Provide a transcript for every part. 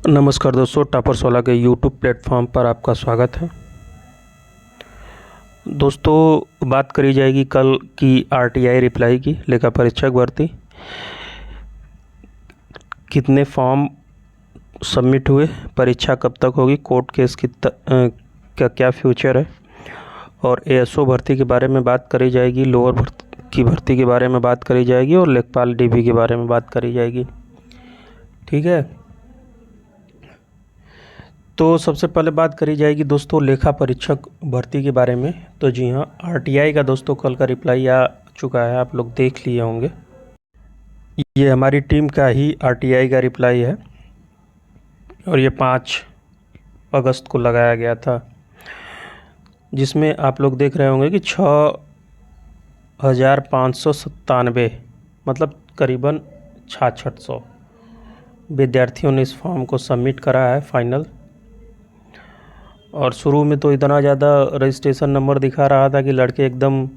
नमस्कार दोस्तों, टॉपर 16 के यूट्यूब प्लेटफॉर्म पर आपका स्वागत है। दोस्तों, बात करी जाएगी कल की आरटीआई रिप्लाई की, लेखा परीक्षक भर्ती। कितने फॉर्म सबमिट हुए, परीक्षा कब तक होगी, कोर्ट केस की क्या क्या फ्यूचर है, और एएसओ भर्ती के बारे में बात करी जाएगी, लोअर की भर्ती के बारे में बात करी जाएगी, और लेखपाल डीबी के बारे में बात करी जाएगी। ठीक है, तो सबसे पहले बात करी जाएगी दोस्तों लेखा परीक्षक भर्ती के बारे में। तो जी हाँ, आरटीआई का दोस्तों कल का रिप्लाई आ चुका है, आप लोग देख लिए होंगे। ये हमारी टीम का ही आरटीआई का रिप्लाई है और ये 5 अगस्त को लगाया गया था, जिसमें आप लोग देख रहे होंगे कि 6,597 मतलब करीबन 6600 विद्यार्थियों ने इस फॉर्म को सबमिट करा है फाइनल। और शुरू में तो इतना ज़्यादा रजिस्ट्रेशन नंबर दिखा रहा था कि लड़के एकदम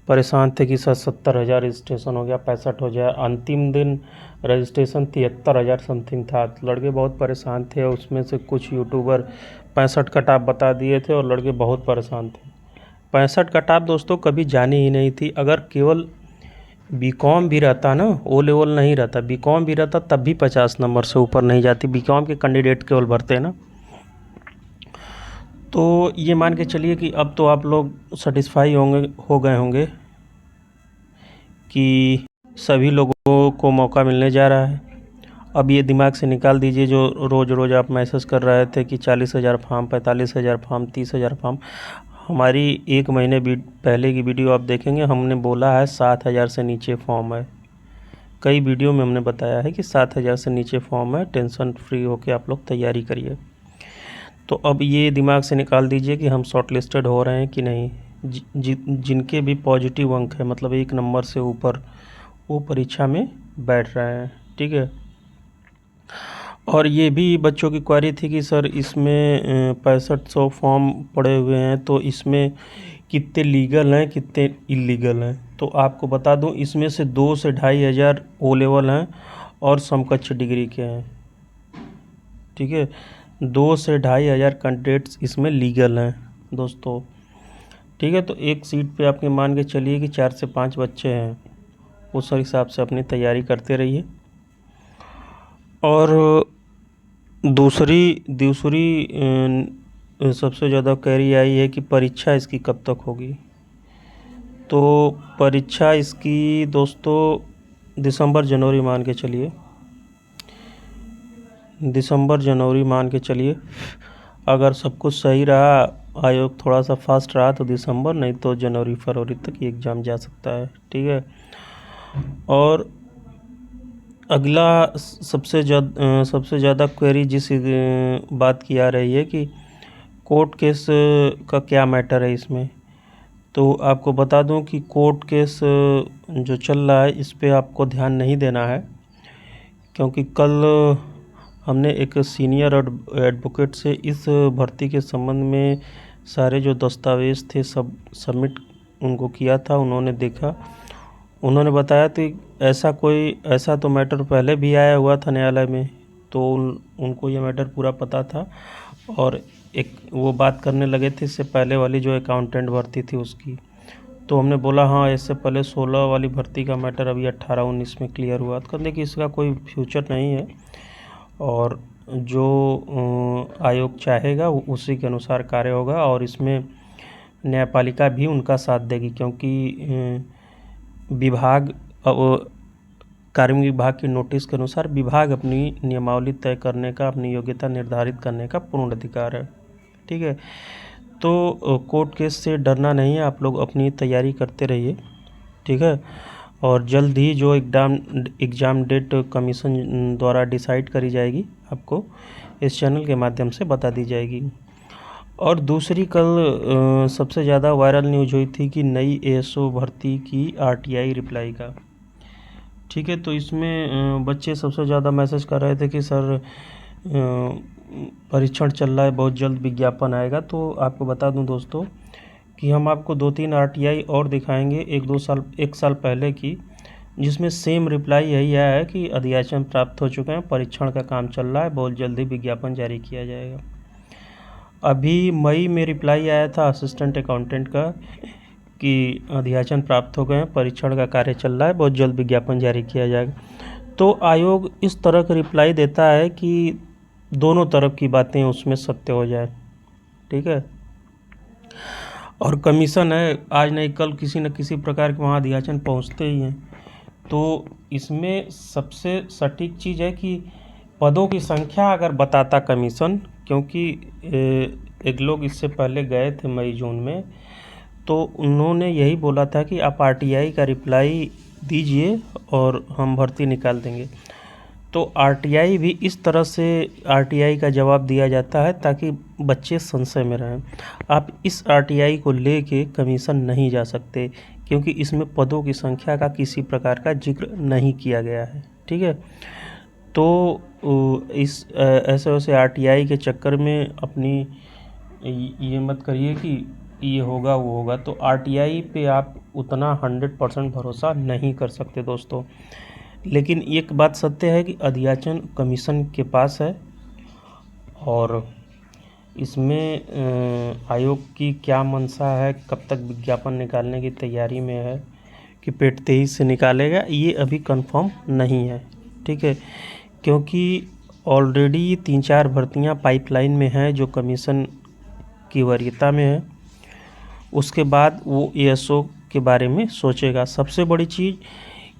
परेशान थे कि सर 70,000 रजिस्ट्रेशन हो गया, 65,000। अंतिम दिन रजिस्ट्रेशन 73,000 समथिंग था। तो लड़के बहुत परेशान थे। उसमें से कुछ यूट्यूबर 65 कट ऑफ बता दिए थे और लड़के बहुत परेशान थे। 65 कट ऑफ दोस्तों कभी जानी ही नहीं थी। अगर केवल बीकॉम भी रहता ना, ओ लेवल नहीं रहता, बीकॉम भी रहता तब भी 50 नंबर से ऊपर नहीं जाती। बीकॉम के कैंडिडेट केवल भरते हैं ना। तो ये मान के चलिए कि अब तो आप लोग सेटिस्फाई हो गए होंगे कि सभी लोगों को मौका मिलने जा रहा है। अब ये दिमाग से निकाल दीजिए जो रोज़ रोज़ आप मैसेज कर रहे थे कि 40,000 फॉर्म, 45,000 फॉर्म, 30,000 फॉर्म। हमारी 1 महीने पहले की वीडियो आप देखेंगे, हमने बोला है 7,000 से नीचे फॉर्म है। कई वीडियो में हमने बताया है कि 7,000 से नीचे फॉर्म है, टेंशन फ्री होकर आप लोग तैयारी करिए। तो अब ये दिमाग से निकाल दीजिए कि हम शॉर्ट लिस्टेड हो रहे हैं कि नहीं। जिनके भी पॉजिटिव अंक है, मतलब 1 नंबर से ऊपर, वो परीक्षा में बैठ रहे हैं। ठीक है, और ये भी बच्चों की क्वेरी थी कि सर इसमें 6500 फॉर्म पड़े हुए हैं, तो इसमें कितने लीगल हैं, कितने इलीगल हैं। तो आपको बता दूं, इसमें से 2 से 2,500 ओ लेवल हैं और समकक्ष डिग्री के हैं। ठीक है, 2 से 2,500 कैंडिडेट्स इसमें लीगल हैं दोस्तों। ठीक है, तो एक सीट पे आपके मान के चलिए कि 4 से 5 बच्चे हैं। उस हिसाब से अपनी तैयारी करते रहिए। और दूसरी सबसे ज़्यादा क्वेरी आई है कि परीक्षा इसकी कब तक होगी। तो परीक्षा इसकी दोस्तों दिसंबर जनवरी मान के चलिए, दिसंबर जनवरी मान के चलिए। अगर सब कुछ सही रहा, आयोग थोड़ा सा फास्ट रहा, तो दिसंबर, नहीं तो जनवरी फरवरी तक ये एग्ज़ाम जा सकता है। ठीक है, और अगला सबसे ज़्यादा क्वेरी जिस बात की आ रही है कि कोर्ट केस का क्या मैटर है इसमें। तो आपको बता दूं कि कोर्ट केस जो चल रहा है, इस पे आपको ध्यान नहीं देना है, क्योंकि कल हमने एक सीनियर एडवोकेट से इस भर्ती के संबंध में सारे जो दस्तावेज़ थे सब सबमिट उनको किया था। उन्होंने देखा, उन्होंने बताया कि ऐसा तो मैटर पहले भी आया हुआ था न्यायालय में, तो उनको ये मैटर पूरा पता था। और एक वो बात करने लगे थे इससे पहले वाली जो अकाउंटेंट भर्ती थी उसकी। तो हमने बोला हाँ, इससे पहले 16 वाली भर्ती का मैटर अभी 18-19 में क्लियर हुआ। तो कहते कि इसका कोई फ्यूचर नहीं है, और जो आयोग चाहेगा उसी के अनुसार कार्य होगा। और इसमें न्यायपालिका भी उनका साथ देगी, क्योंकि विभाग कार्मिक विभाग की नोटिस के अनुसार विभाग अपनी नियमावली तय करने का, अपनी योग्यता निर्धारित करने का पूर्ण अधिकार है। ठीक है, तो कोर्ट केस से डरना नहीं है, आप लोग अपनी तैयारी करते रहिए। ठीक है, और जल्द ही जो एग्ज़ाम डेट कमीशन द्वारा डिसाइड करी जाएगी, आपको इस चैनल के माध्यम से बता दी जाएगी। और दूसरी कल सबसे ज़्यादा वायरल न्यूज हुई थी कि नई एएसओ भर्ती की आरटीआई रिप्लाई का। ठीक है, तो इसमें बच्चे सबसे ज़्यादा मैसेज कर रहे थे कि सर परीक्षण चल रहा है, बहुत जल्द विज्ञापन आएगा। तो आपको बता दूं दोस्तों कि हम आपको 2-3 आरटीआई और दिखाएंगे, 1 साल पहले की, जिसमें सेम रिप्लाई यही आया है कि अध्याचन प्राप्त हो चुके हैं, परीक्षण का काम चल रहा है, बहुत जल्दी विज्ञापन जारी किया जाएगा। अभी मई में रिप्लाई आया था असिस्टेंट अकाउंटेंट का कि अध्याचन प्राप्त हो गए हैं, परीक्षण का कार्य चल रहा है, बहुत जल्द विज्ञापन जारी किया जाएगा। तो आयोग इस तरह का रिप्लाई देता है कि दोनों तरफ की बातें उसमें सत्य हो जाए, ठीक है। और कमीशन है, आज नहीं कल किसी न किसी प्रकार के वहाँ अध्याचन पहुँचते ही हैं। तो इसमें सबसे सटीक चीज़ है कि पदों की संख्या अगर बताता कमीशन, क्योंकि एक लोग इससे पहले गए थे मई जून में, तो उन्होंने यही बोला था कि आप आरटीआई का रिप्लाई दीजिए और हम भर्ती निकाल देंगे। तो आरटीआई भी इस तरह से आरटीआई का जवाब दिया जाता है ताकि बच्चे संशय में रहें। आप इस आरटीआई को लेके कमीशन नहीं जा सकते, क्योंकि इसमें पदों की संख्या का किसी प्रकार का जिक्र नहीं किया गया है, ठीक है। तो इस ऐसे वैसे आरटीआई के चक्कर में अपनी ये मत करिए कि ये होगा वो होगा। तो आरटीआई पे आप उतना 100% भरोसा नहीं कर सकते दोस्तों। लेकिन एक बात सत्य है कि अध्याचन कमीशन के पास है और इसमें आयोग की क्या मंशा है, कब तक विज्ञापन निकालने की तैयारी में है, कि पेट तेईस से निकालेगा, ये अभी कंफर्म नहीं है, ठीक है। क्योंकि ऑलरेडी 3-4 भर्तियां पाइपलाइन में हैं जो कमीशन की वरीयता में है। उसके बाद वो एएसओ के बारे में सोचेगा। सबसे बड़ी चीज़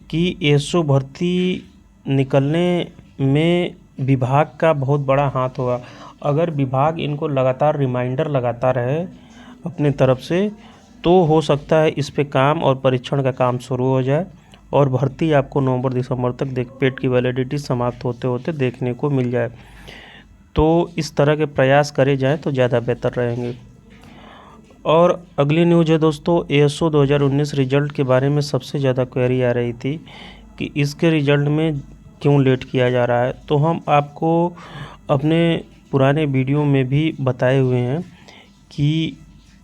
कि एएसओ भर्ती निकलने में विभाग का बहुत बड़ा हाथ होगा। अगर विभाग इनको लगातार रिमाइंडर लगाता रहे अपने तरफ से, तो हो सकता है इस पे काम और परीक्षण का काम शुरू हो जाए और भर्ती आपको नवंबर-दिसंबर तक पेट की वैलिडिटी समाप्त होते होते देखने को मिल जाए। तो इस तरह के प्रयास करे जाएँ तो ज़्यादा बेहतर रहेंगे। और अगली न्यूज़ है दोस्तों, एएसओ 2019 रिजल्ट के बारे में सबसे ज़्यादा क्वेरी आ रही थी कि इसके रिजल्ट में क्यों लेट किया जा रहा है। तो हम आपको अपने पुराने वीडियो में भी बताए हुए हैं कि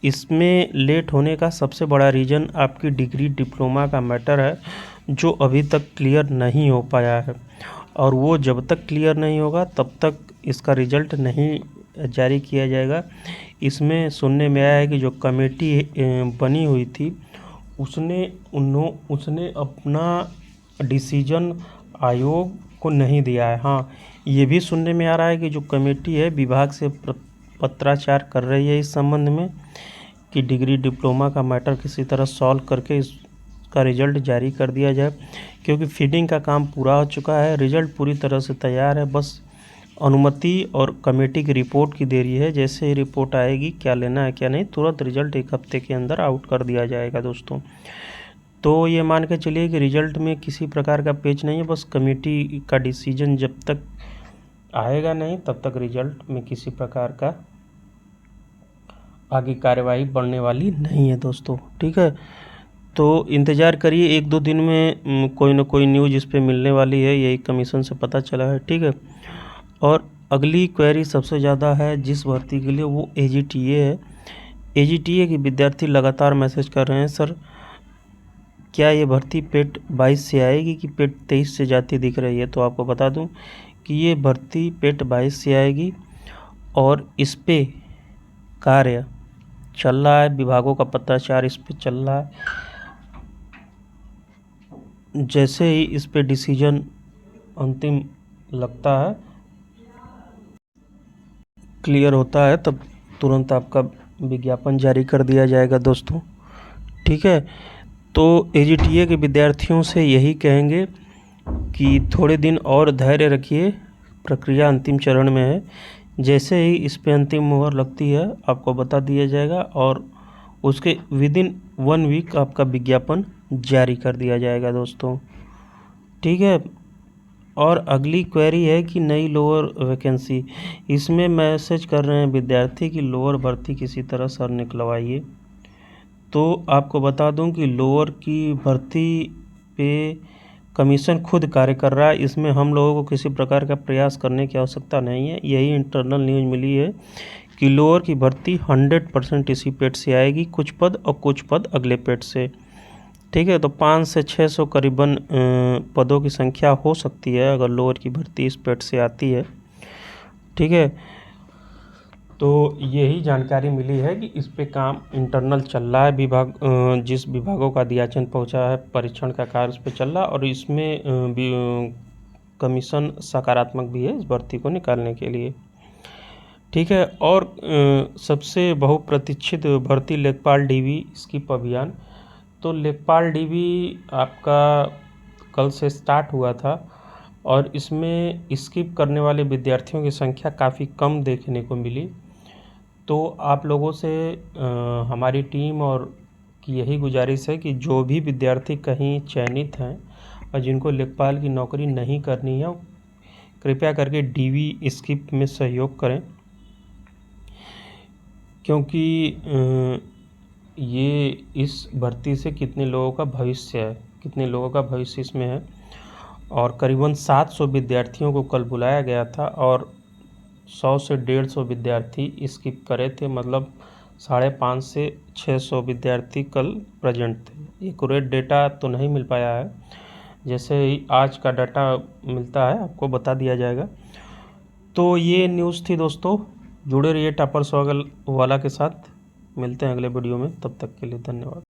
इसमें लेट होने का सबसे बड़ा रीज़न आपकी डिग्री डिप्लोमा का मैटर है, जो अभी तक क्लियर नहीं हो पाया है। और वो जब तक क्लियर नहीं होगा तब तक इसका रिज़ल्ट नहीं जारी किया जाएगा। इसमें सुनने में आया है कि जो कमेटी बनी हुई थी उसने अपना डिसीजन आयोग को नहीं दिया है। हाँ, ये भी सुनने में आ रहा है कि जो कमेटी है विभाग से पत्राचार कर रही है इस संबंध में कि डिग्री डिप्लोमा का मैटर किसी तरह सॉल्व करके इसका रिज़ल्ट जारी कर दिया जाए, क्योंकि फीडिंग का काम पूरा हो चुका है, रिज़ल्ट पूरी तरह से तैयार है, बस अनुमति और कमेटी की रिपोर्ट की देरी है। जैसे ही रिपोर्ट आएगी क्या लेना है क्या नहीं, तुरंत रिज़ल्ट 1 हफ्ते के अंदर आउट कर दिया जाएगा दोस्तों। तो ये मान के चलिए कि रिज़ल्ट में किसी प्रकार का पेच नहीं है, बस कमेटी का डिसीजन जब तक आएगा नहीं तब तक रिज़ल्ट में किसी प्रकार का आगे कार्यवाही बढ़ने वाली नहीं है दोस्तों, ठीक है। तो इंतज़ार करिए, 1-2 दिन में कोई ना कोई न्यूज़ इस पे मिलने वाली है, यही कमीशन से पता चला है, ठीक है। और अगली क्वेरी सबसे ज़्यादा है जिस भर्ती के लिए, वो एजीटीए है। एजीटीए के विद्यार्थी लगातार मैसेज कर रहे हैं, सर क्या ये भर्ती पेट 22 से आएगी कि पेट 23 से जाती दिख रही है। तो आपको बता दूं कि ये भर्ती पेट 22 से आएगी और इस पे कार्य चल रहा है, विभागों का पत्राचार इस पे चल रहा है। जैसे ही इस पे डिसीजन अंतिम लगता है, क्लियर होता है, तब तुरंत आपका विज्ञापन जारी कर दिया जाएगा दोस्तों, ठीक है। तो एजीटीए के विद्यार्थियों से यही कहेंगे कि थोड़े दिन और धैर्य रखिए, प्रक्रिया अंतिम चरण में है। जैसे ही इस पे अंतिम मुहर लगती है आपको बता दिया जाएगा और उसके विदिन 1 वीक आपका विज्ञापन जारी कर दिया जाएगा दोस्तों, ठीक है। और अगली क्वेरी है कि नई लोअर वैकेंसी, इसमें मैसेज कर रहे हैं विद्यार्थी कि लोअर भर्ती किसी तरह सर निकलवाइए। तो आपको बता दूं कि लोअर की भर्ती पे कमीशन खुद कार्य कर रहा है, इसमें हम लोगों को किसी प्रकार का प्रयास करने की आवश्यकता नहीं है। यही इंटरनल न्यूज़ मिली है कि लोअर की भर्ती 100% इसी पेट से आएगी, कुछ पद और कुछ पद अगले पेट से। ठीक है। तो 500 से 600 करीबन पदों की संख्या हो सकती है अगर लोअर की भर्ती इस पेट से आती है। ठीक है। तो यही जानकारी मिली है कि इस पे काम इंटरनल चल रहा है। विभाग जिस विभागों का दियाचन पहुंचा है, परीक्षण का कार्य उस पे चल रहा है और इसमें कमीशन सकारात्मक भी है इस भर्ती को निकालने के लिए। ठीक है। और सबसे बहुप्रतीक्षित भर्ती लेखपाल डीवी स्किप अभियान। तो लेखपाल डीवी आपका कल से स्टार्ट हुआ था और इसमें स्किप करने वाले विद्यार्थियों की संख्या काफ़ी कम देखने को मिली। तो आप लोगों से हमारी टीम और की यही गुजारिश है कि जो भी विद्यार्थी कहीं चयनित हैं और जिनको लेखपाल की नौकरी नहीं करनी है, कृपया करके डीवी स्किप में सहयोग करें, क्योंकि ये इस भर्ती से कितने लोगों का भविष्य है, कितने लोगों का भविष्य इसमें है। और करीबन 700 विद्यार्थियों को कल बुलाया गया था और 100 से 150 विद्यार्थी स्किप करे थे, मतलब 550 से 600 विद्यार्थी कल प्रेजेंट थे। एक्यूरेट डेटा तो नहीं मिल पाया है, जैसे ही आज का डाटा मिलता है आपको बता दिया जाएगा। तो ये न्यूज़ थी दोस्तों, जुड़े रहिए टॉपर्स वाला के साथ। मिलते हैं अगले वीडियो में, तब तक के लिए धन्यवाद।